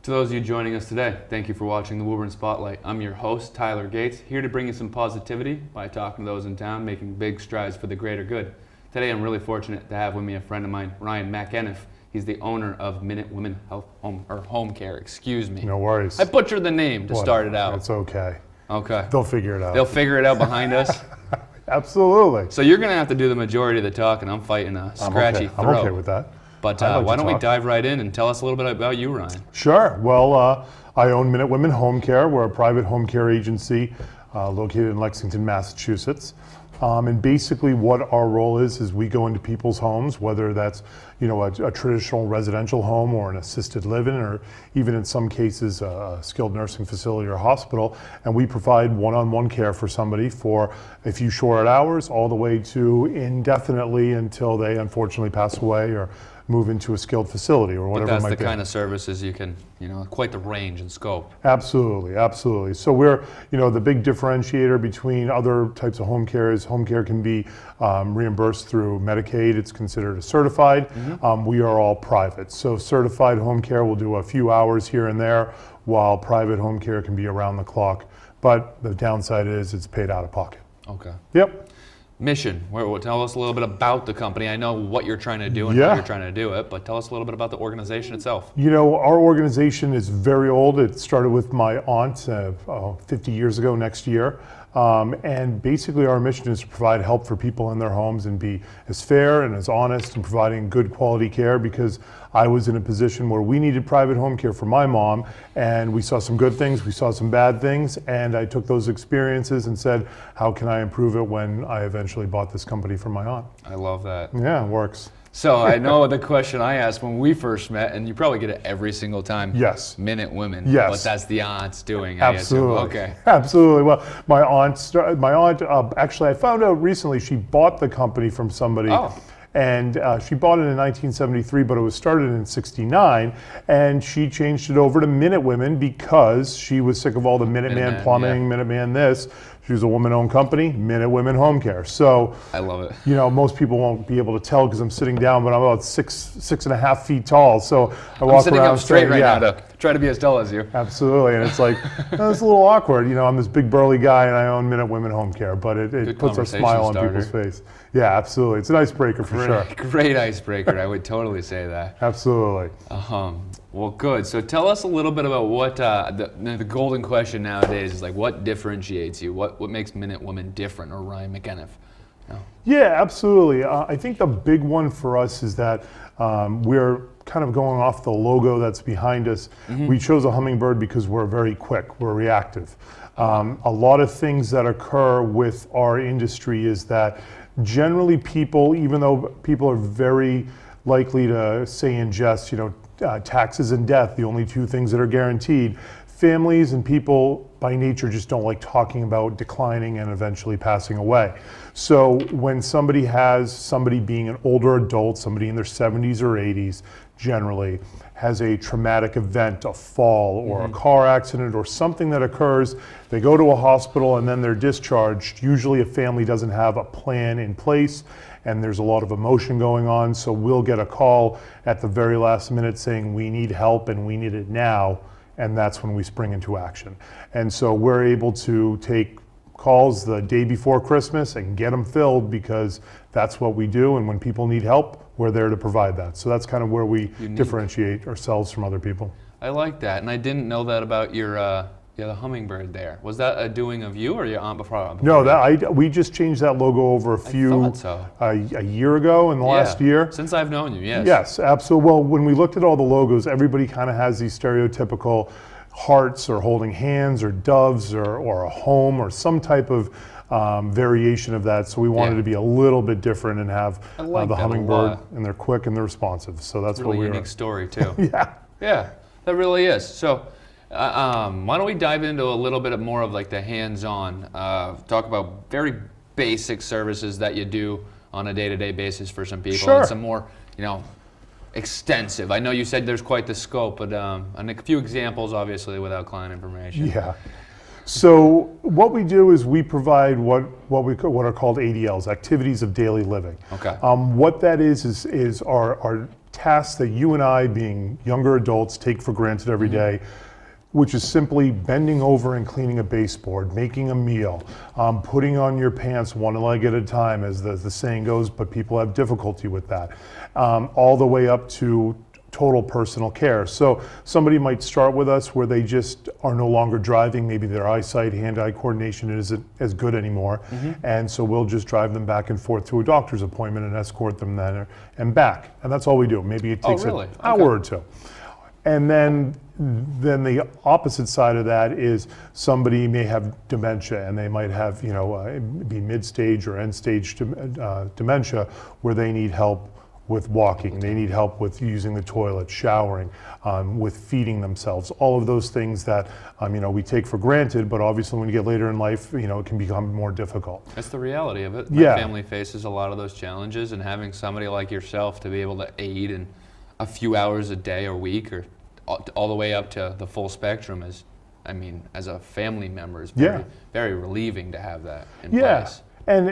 To those of you joining us today, thank you for watching the Woburn Spotlight. I'm your host, Tyler Gates, here to bring you some positivity by talking to those in town making big strides for the greater good. Today I'm really fortunate to have with me a friend of mine, Ryan McEniff. He's the owner of Minute Women Home Care, excuse me. No worries. I butchered the name to start it out. It's okay. Okay. They'll figure it out. They'll figure it out behind us? Absolutely. So you're going to have to do the majority of the talking. I'm fighting a scratchy throat. I'm okay with that. But why don't we dive right in and tell us a little bit about you, Ryan? Sure. Well, I own Minute Women Home Care. We're a private home care agency located in Lexington, Massachusetts. And basically what our role is we go into people's homes, whether that's a traditional residential home or an assisted living, or even in some cases a skilled nursing facility or hospital, and we provide one-on-one care for somebody for a few short hours all the way to indefinitely until they unfortunately pass away or move into a skilled facility or whatever it might be. That's the kind of services you can, quite the range and scope. Absolutely, absolutely. So we're, the big differentiator between other types of home care is home care can be reimbursed through Medicaid. It's considered a certified. Mm-hmm. We are all private. So certified home care will do a few hours here and there, while private home care can be around the clock. But the downside is it's paid out of pocket. Okay. Yep. Mission. Tell us a little bit about the company. I know what you're trying to do and how you're trying to do it, but tell us a little bit about the organization itself. Our organization is very old. It started with my aunt 50 years ago next year. And basically our mission is to provide help for people in their homes and be as fair and as honest in providing good quality care, because I was in a position where we needed private home care for my mom, and we saw some good things, we saw some bad things, and I took those experiences and said, how can I improve it when I eventually bought this company from my aunt? I love that. Yeah, it works. So I know the question I asked when we first met, and you probably get it every single time. Yes. Minute Women. Yes. But that's the aunt's doing. Absolutely. Okay. Absolutely. Well, my aunt, actually, I found out recently she bought the company from somebody. Oh. And she bought it in 1973, but it was started in '69, and she changed it over to Minute Women because she was sick of all the Minuteman plumbing, Minuteman this. She was a woman-owned company, Minute Women Home Care. So I love it. Most people won't be able to tell because I'm sitting down, but I'm about 6.5 feet tall. So I walk sitting around up straight right now to try to be as tall as you. Absolutely, and it's like it's a little awkward. I'm this big burly guy and I own Minute Women Home Care, but it puts a smile on people's face. Yeah, absolutely. It's an icebreaker for sure. Great icebreaker. I would totally say that. Absolutely. Well, good. So tell us a little bit about what the golden question nowadays is, like, what differentiates you? What makes Minute Women different, or Ryan McEniff? No. Yeah, absolutely. I think the big one for us is that we're kind of going off the logo that's behind us. Mm-hmm. We chose a hummingbird because we're very quick, we're reactive. A lot of things that occur with our industry is that generally people, even though people are very likely to say in jest, taxes and death, the only two things that are guaranteed, families and people by nature just don't like talking about declining and eventually passing away. So when somebody being an older adult, somebody in their 70s or 80s generally, has a traumatic event, a fall or a car accident or something that occurs, they go to a hospital and then they're discharged. Usually a family doesn't have a plan in place and there's a lot of emotion going on, so we'll get a call at the very last minute saying we need help and we need it now, and that's when we spring into action. And so we're able to take calls the day before Christmas and get them filled because that's what we do, and when people need help, we're there to provide that. So that's kind of where we differentiate ourselves from other people. I like that, and I didn't know that about your the hummingbird there. Was that a doing of you or your aunt before? No, we just changed that logo over a year ago in the last year. Since I've known you, yes. Yes, absolutely. Well, when we looked at all the logos, everybody kind of has these stereotypical hearts or holding hands or doves or a home or some type of variation of that. So we wanted to be a little bit different and have the hummingbird, and they're quick and they're responsive. So that's what we are. Really unique story too. Yeah, that really is. So why don't we dive into a little bit more of like the hands-on, talk about very basic services that you do on a day-to-day basis for some people, and some more, extensive. I know you said there's quite the scope, but and a few examples, obviously, without client information. Yeah. So what we do is we provide what are called ADLs, activities of daily living. Okay. What that is our tasks that you and I, being younger adults, take for granted every day, which is simply bending over and cleaning a baseboard, making a meal, putting on your pants one leg at a time, as the saying goes, but people have difficulty with that, all the way up to total personal care. So somebody might start with us where they just are no longer driving, maybe their eyesight, hand-eye coordination isn't as good anymore, and so we'll just drive them back and forth to a doctor's appointment and escort them there and back. And that's all we do. Maybe it takes an hour or two. And then the opposite side of that is somebody may have dementia, and they might have, be mid-stage or end-stage dementia, where they need help with walking, they need help with using the toilet, showering, with feeding themselves, all of those things that we take for granted, but obviously when you get later in life, it can become more difficult. That's the reality of it. My family faces a lot of those challenges, and having somebody like yourself to be able to aid in a few hours a day or week, or all the way up to the full spectrum, is, as a family member, is very relieving to have that in place. And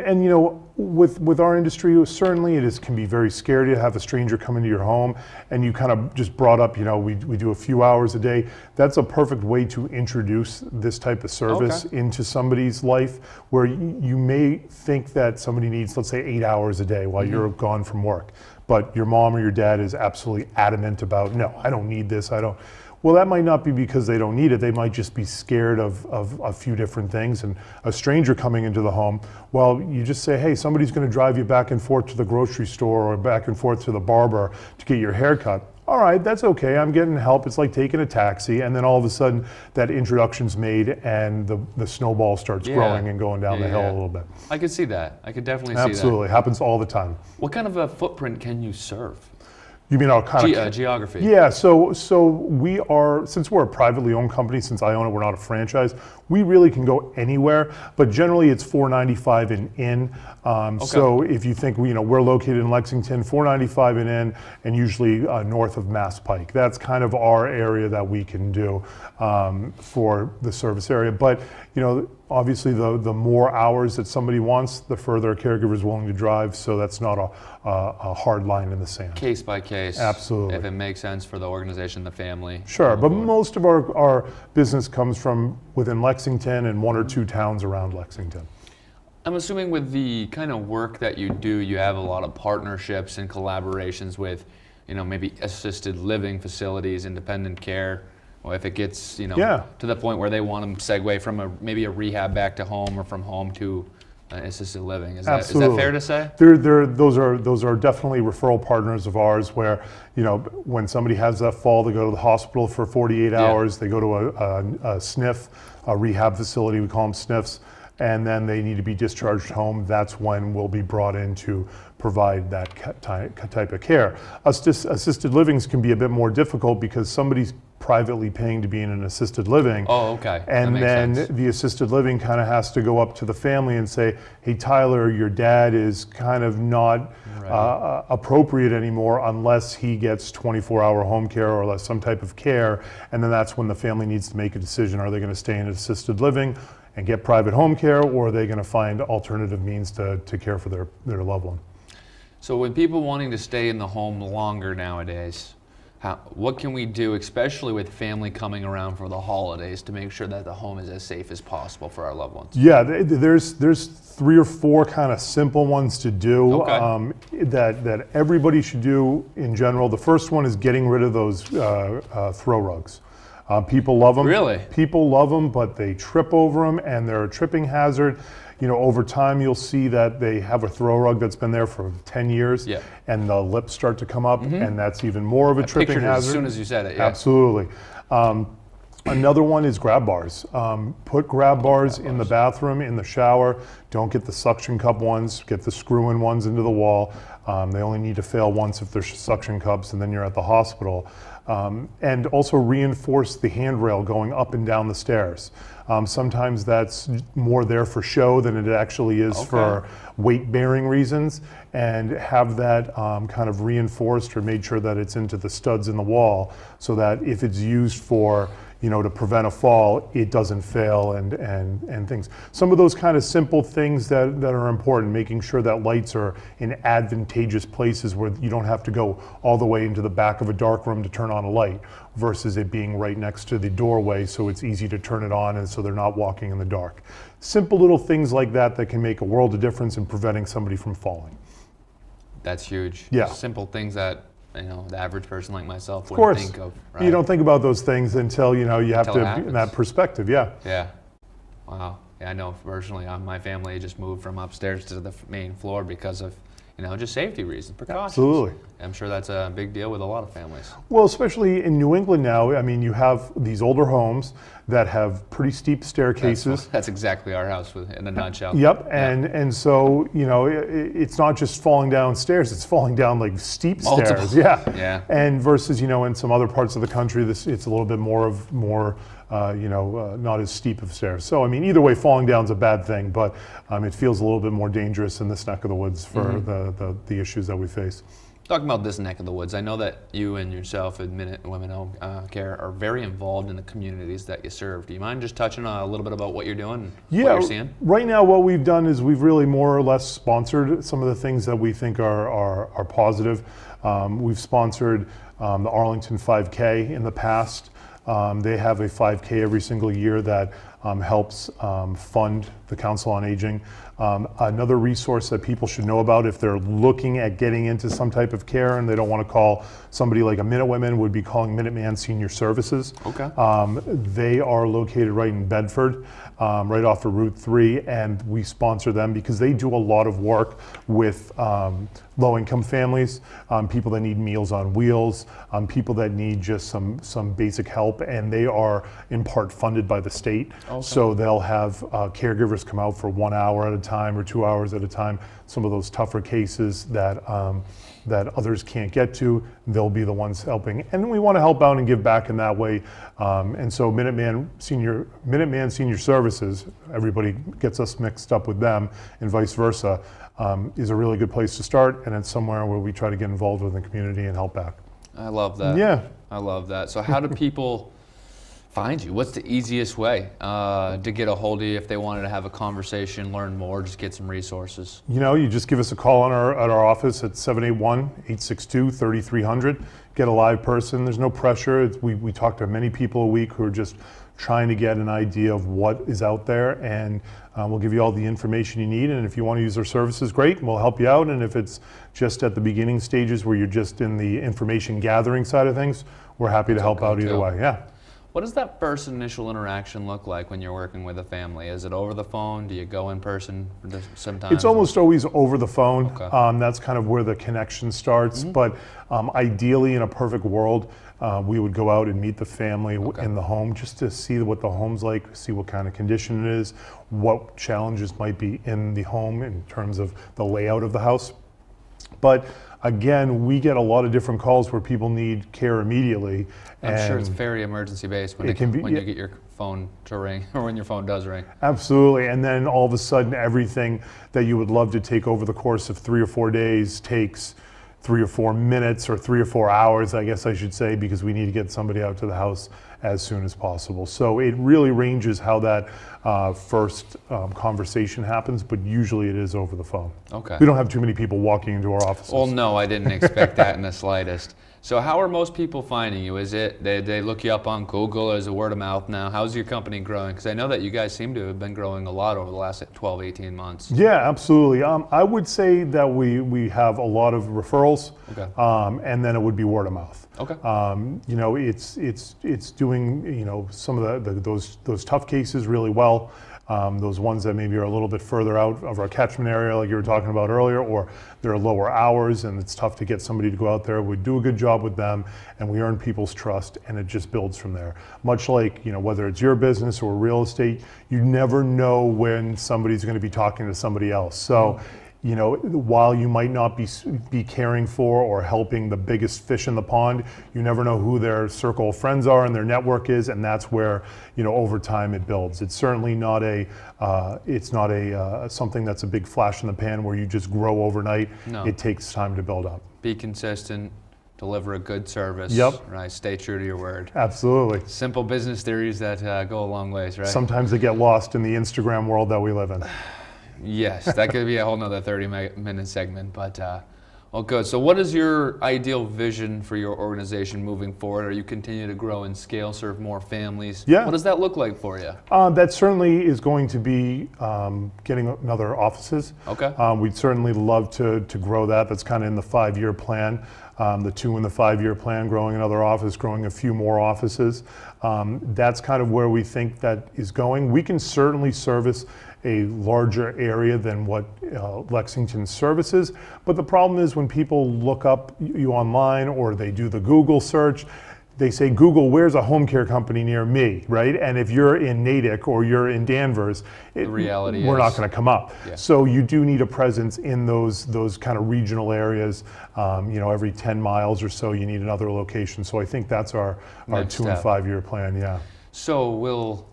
with our industry, certainly can be very scary to have a stranger come into your home, and you kind of just brought up, we do a few hours a day. That's a perfect way to introduce this type of service into somebody's life, where you may think that somebody needs, let's say, 8 hours a day while you're gone from work, but your mom or your dad is absolutely adamant about, no, I don't need this, Well, that might not be because they don't need it. They might just be scared of a few different things. And a stranger coming into the home, well, you just say, hey, somebody's going to drive you back and forth to the grocery store or back and forth to the barber to get your hair cut. All right, that's okay. I'm getting help. It's like taking a taxi. And then all of a sudden, that introduction's made, and the snowball starts growing and going down the hill a little bit. I could see that. I could definitely see that. Absolutely. Happens all the time. What kind of a footprint can you serve? You mean our kind of geography? Yeah, so we are, since we're a privately owned company, since I own it, we're not a franchise, we really can go anywhere, but generally it's $4.95 and in. So if you think, we're located in Lexington, $4.95 and in, and usually north of Mass Pike. That's kind of our area that we can do for the service area. But, obviously the more hours that somebody wants, the further a caregiver is willing to drive, so that's not a hard line in the sand. Case by case. Absolutely. If it makes sense for the organization, the family. Sure, but most of our business comes from within Lexington and one or two towns around Lexington. I'm assuming with the kind of work that you do, you have a lot of partnerships and collaborations with, maybe assisted living facilities, independent care. Or if it gets, to the point where they want to segue from maybe a rehab back to home, or from home to assisted living. Is that fair to say? Those are definitely referral partners of ours, where, when somebody has that fall, they go to the hospital for 48 hours, they go to a SNF, a rehab facility, we call them SNFs, and then they need to be discharged home. That's when we'll be brought in to provide that type of care. Assisted livings can be a bit more difficult because somebody's privately paying to be in an assisted living. Oh, okay. And then the assisted living kind of has to go up to the family and say, hey, Tyler, your dad is kind of not appropriate anymore unless he gets 24-hour home care or some type of care. And then that's when the family needs to make a decision. Are they going to stay in assisted living and get private home care, or are they going to find alternative means to care for their loved one? So with people wanting to stay in the home longer nowadays, what can we do, especially with family coming around for the holidays, to make sure that the home is as safe as possible for our loved ones? Yeah, there's 3 or 4 kind of simple ones to do that everybody should do in general. The first one is getting rid of those throw rugs. People love them. Really? People love them, but they trip over them, and they're a tripping hazard. Over time, you'll see that they have a throw rug that's been there for 10 years, and the lips start to come up, and that's even more of a tripping hazard. As soon as you said it, Absolutely. Another one is grab bars. Put grab bars in the bathroom, in the shower. Don't get the suction cup ones. Get the screw-in ones into the wall. They only need to fail once if they're suction cups, and then you're at the hospital. And also reinforce the handrail going up and down the stairs. Sometimes that's more there for show than it actually is for weight-bearing reasons, and have that kind of reinforced or made sure that it's into the studs in the wall, so that if it's used for to prevent a fall, it doesn't fail and things. Some of those kind of simple things that are important, making sure that lights are in advantageous places where you don't have to go all the way into the back of a dark room to turn on a light, versus it being right next to the doorway so it's easy to turn it on and so they're not walking in the dark. Simple little things like that can make a world of difference in preventing somebody from falling. That's huge. Yeah. Simple things that the average person like myself wouldn't think of. Right? You don't think about those things until you have Until it to be in happens. that perspective. Yeah. Yeah. Wow. Yeah, I know personally, my family just moved from upstairs to the main floor because of just safety reasons, precautions. Absolutely. I'm sure that's a big deal with a lot of families. Well, especially in New England now, I mean, you have these older homes that have pretty steep staircases. That's exactly our house in a nutshell. Yep, Yeah. and so it's not just falling down stairs; it's falling down like steep Multiple. stairs. Yeah, Yeah. And versus in some other parts of the country, it's a little bit more not as steep of stairs. So I mean, either way, falling down is a bad thing, but it feels a little bit more dangerous in this neck of the woods for the issues that we face. Talking about this neck of the woods, I know that you and yourself at Minute Women Home Care are very involved in the communities that you serve. Do you mind just touching a little bit about what you're doing, what you're seeing? Right now what we've done is we've really more or less sponsored some of the things that we think are positive. We've sponsored the Arlington 5K in the past. They have a 5K every single year that helps fund the Council on Aging. Another resource that people should know about if they're looking at getting into some type of care and they don't want to call somebody like a Minute Women would be calling Minuteman Senior Services. Okay. They are located right in Bedford, right off of Route 3, and we sponsor them because they do a lot of work with low-income families, people that need Meals on Wheels, people that need just some basic help, and they are in part funded by the state. Okay. So they'll have caregivers come out for 1 hour at a time or 2 hours at a time. Some of those tougher cases that others can't get to, they'll be the ones helping. And we want to help out and give back in that way. And so Minuteman Senior Services, everybody gets us mixed up with them and vice versa, is a really good place to start. And it's somewhere where we try to get involved with the community and help back. I love that. Yeah. I love that. So how do people find you? What's the easiest way to get a hold of you if they wanted to have a conversation, learn more, just get some resources? You just give us a call at our office at 781-862-3300. Get a live person. There's no pressure. We talk to many people a week who are just trying to get an idea of what is out there, and we'll give you all the information you need. And if you want to use our services, great, we'll help you out. And if it's just at the beginning stages where you're just in the information gathering side of things, we're happy to help out either way. Yeah. What does that first initial interaction look like when you're working with a family? Is it over the phone? Do you go in person sometimes? It's almost always over the phone. Okay. That's kind of where the connection starts. But ideally, in a perfect world, we would go out and meet the family in the home just to see what the home's like, see what kind of condition it is, what challenges might be in the home in terms of the layout of the house. But again, we get a lot of different calls where people need care immediately. I'm sure it's very emergency based when you get your phone to ring or when your phone does ring. Absolutely. And then all of a sudden, everything that you would love to take over the course of 3 or 4 days takes 3 or 4 minutes or 3 or 4 hours, I guess I should say, because we need to get somebody out to the house as soon as possible. So it really ranges how that first conversation happens, but usually it is over the phone. Okay. We don't have too many people walking into our offices. Well, no, I didn't expect that in the slightest. So how are most people finding you? Is it they look you up on Google, or is it word of mouth now? How's your company growing? Because I know that you guys seem to have been growing a lot over the last 12, 18 months. Yeah, absolutely. I would say that we have a lot of referrals, Okay. And then it would be word of mouth. Okay. It's doing some of those tough cases really well. Those ones that maybe are a little bit further out of our catchment area, like you were talking about earlier, or they're lower hours and it's tough to get somebody to go out there. We do a good job with them and we earn people's trust, and it just builds from there. Much like, whether it's your business or real estate, you never know when somebody's going to be talking to somebody else. So, while you might not be caring for or helping the biggest fish in the pond, you never know who their circle of friends are and their network is, and that's where, over time it builds. It's certainly not something that's a big flash in the pan where you just grow overnight. No. It takes time to build up. Be consistent, deliver a good service. Yep. Right. Stay true to your word. Absolutely. Simple business theories that go a long ways, right? Sometimes they get lost in the Instagram world that we live in. Yes, that could be a whole nother 30-minute segment, but well, good. So what is your ideal vision for your organization moving forward? Are you continue to grow and scale, serve more families? Yeah. What does that look like for you? That certainly is going to be getting another offices. Okay. We'd certainly love to grow that. That's kind of in the 5-year plan. The 2 in the 5-year plan, growing another office, growing a few more offices. That's kind of where we think that is going. We can certainly service a larger area than what Lexington services, but the problem is when people look up you online or they do the Google search, they say, Google, where's a home care company near me, right? And if you're in Natick or you're in Danvers, The reality we're is- not going to come up. Yeah. So you do need a presence in those kind of regional areas. Every 10 miles or so, you need another location. So I think that's our Next 2 and step. 5-year plan. Yeah. So will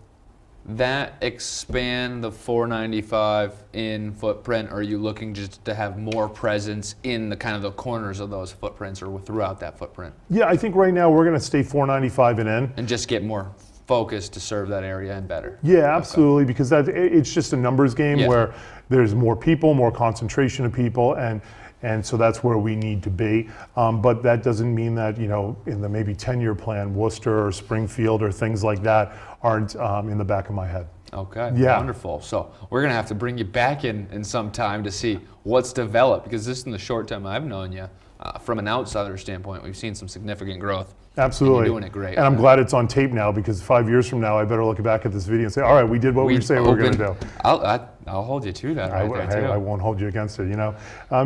that expand the 495 in footprint, or are you looking just to have more presence in the kind of the corners of those footprints or throughout that footprint Yeah, I think right now we're going to stay 495 and in. and just get more focused to serve that area and better? Yeah, absolutely, because it's just a numbers game Yeah. where there's more people, more concentration of people, and so that's where we need to be. But that doesn't mean that, in the maybe 10-year plan, Worcester or Springfield or things like that aren't in the back of my head. Okay, Yeah. wonderful. So we're going to have to bring you back in some time to see what's developed, because just in the short time I've known you, from an outsider standpoint, we've seen some significant growth. Absolutely. And you're doing it great. And I'm glad it's on tape now, because 5 years from now, I better look back at this video and say, all right, we did what we say we were going to do. I'll hold you to that right there, too. I won't hold you against it,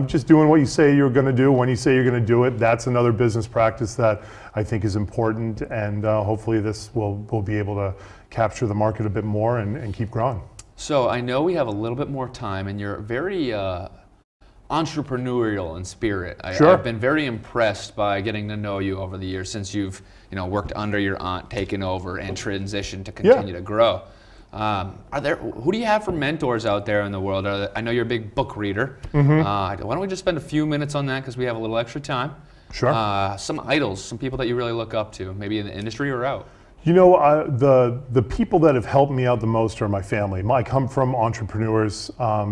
Just doing what you say you're going to do, when you say you're going to do it, that's another business practice that I think is important, and hopefully this will be able to capture the market a bit more and keep growing. So I know we have a little bit more time, and you're very entrepreneurial in spirit. Sure. I've been very impressed by getting to know you over the years since you've worked under your aunt, taken over, and transitioned to continue to grow. Who do you have for mentors out there in the world? I know you're a big book reader. Why don't we just spend a few minutes on that, because we have a little extra time. Sure. Some idols, some people that you really look up to, maybe in the industry or out. The people that have helped me out the most are my family. I come from entrepreneurs.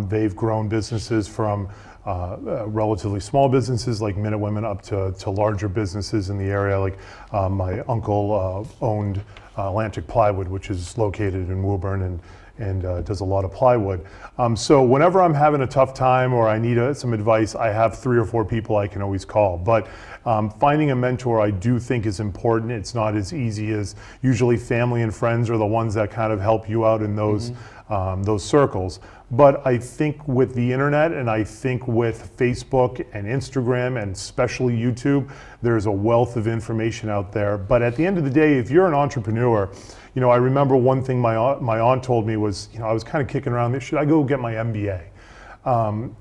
They've grown businesses from relatively small businesses like Minute Women up to larger businesses in the area. Like my uncle owned Atlantic Plywood, which is located in Woburn and does a lot of plywood. So whenever I'm having a tough time or I need some advice, I have 3 or 4 people I can always call. But finding a mentor I do think is important. It's not as easy as usually family and friends are the ones that kind of help you out in those circles. But I think with the internet, and I think with Facebook and Instagram and especially YouTube, there's a wealth of information out there. But at the end of the day, if you're an entrepreneur, I remember one thing my aunt told me was, I was kind of kicking around, should I go get my MBA?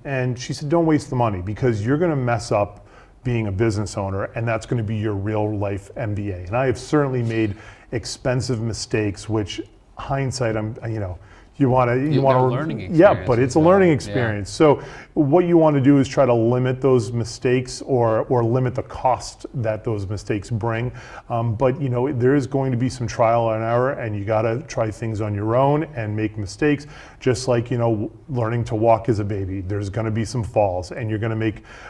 And she said, don't waste the money, because you're going to mess up being a business owner, and that's going to be your real life MBA. And I have certainly made expensive mistakes, which hindsight, you want to learning experience. Yeah, but it's a learning experience. Yeah. So what you want to do is try to limit those mistakes or limit the cost that those mistakes bring. But there is going to be some trial and error, and you got to try things on your own and make mistakes. Just like learning to walk as a baby, there's going to be some falls, and you're going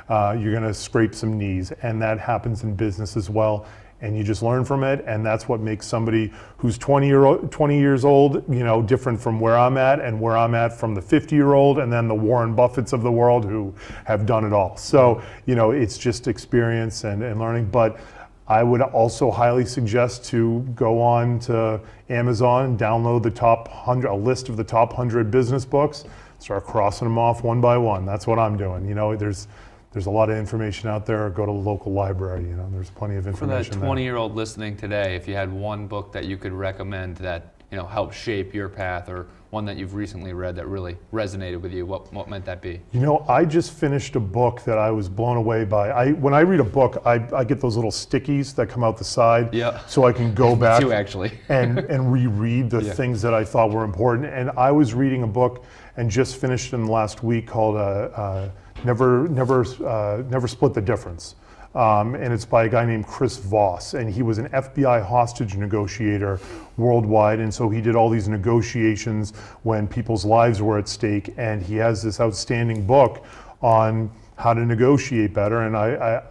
to scrape some knees, and that happens in business as well. And you just learn from it, and that's what makes somebody who's 20 years old, different from where I'm at, and where I'm at from the 50-year-old, and then the Warren Buffetts of the world who have done it all. So, it's just experience and learning. But I would also highly suggest to go on to Amazon, download a list of the top 100 business books, start crossing them off one by one. That's what I'm doing. There's a lot of information out there. Go to the local library. There's plenty of information. For that 20-year-old listening today, if you had one book that you could recommend that helped shape your path, or one that you've recently read that really resonated with you, what might that be? I just finished a book that I was blown away by. When I read a book, I get those little stickies that come out the side, so I can go back too, actually. and reread the things that I thought were important. And I was reading a book and just finished in the last week called Never Split the Difference. and it's by a guy named Chris Voss, and he was an FBI hostage negotiator worldwide, and so he did all these negotiations when people's lives were at stake, and he has this outstanding book on how to negotiate better, and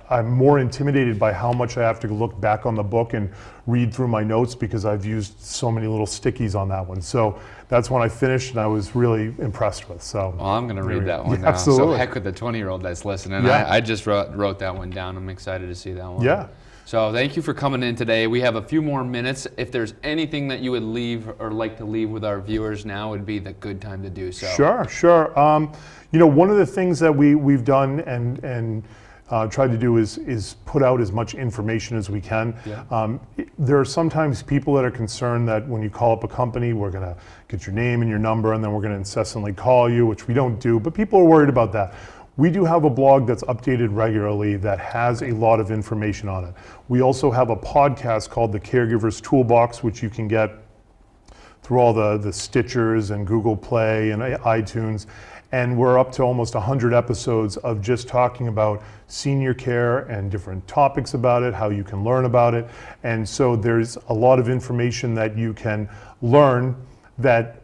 I'm more intimidated by how much I have to look back on the book and read through my notes because I've used so many little stickies on that one. So that's when I finished and I was really impressed with. So well, I'm going to read that one now. Absolutely. So heck with the 20-year-old that's listening. Yeah. I just wrote that one down. I'm excited to see that one. Yeah. So thank you for coming in today. We have a few more minutes. If there's anything that you would leave or like to leave with our viewers, now would be the good time to do so. Sure. One of the things that we've done and tried to do is put out as much information as we can. Yeah. There are sometimes people that are concerned that when you call up a company, we're going to get your name and your number, and then we're going to incessantly call you, which we don't do, but people are worried about that. We do have a blog that's updated regularly that has a lot of information on it. We also have a podcast called The Caregiver's Toolbox, which you can get through all the Stitchers and Google Play and iTunes. And we're up to almost 100 episodes of just talking about senior care and different topics about it, how you can learn about it. And so there's a lot of information that you can learn that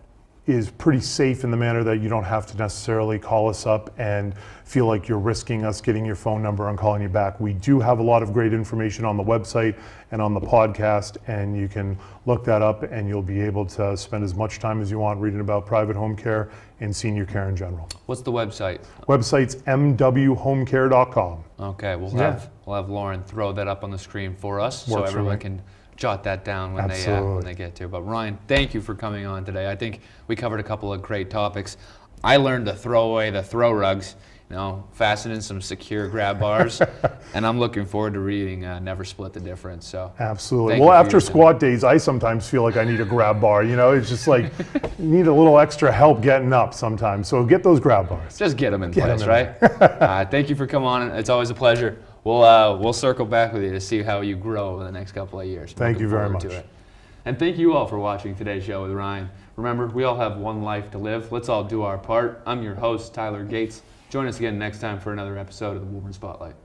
is pretty safe in the manner that you don't have to necessarily call us up and feel like you're risking us getting your phone number and calling you back. We do have a lot of great information on the website and on the podcast, and you can look that up and you'll be able to spend as much time as you want reading about private home care and senior care in general. What's the website? Website's mwhomecare.com. Okay, we'll have Lauren throw that up on the screen for us so everyone can jot that down when they get to. But Ryan, thank you for coming on today. I think we covered a couple of great topics. I learned to throw away the throw rugs, fasten in some secure grab bars, and I'm looking forward to reading Never Split the Difference. So absolutely. Well, after squat days, I sometimes feel like I need a grab bar. It's just like need a little extra help getting up sometimes. So get those grab bars. Just get them in place, right? Thank you for coming on. It's always a pleasure. We'll circle back with you to see how you grow over the next couple of years. Thank you very much. And thank you all for watching today's show with Ryan. Remember, we all have one life to live. Let's all do our part. I'm your host, Tyler Gates. Join us again next time for another episode of the Woburn Spotlight.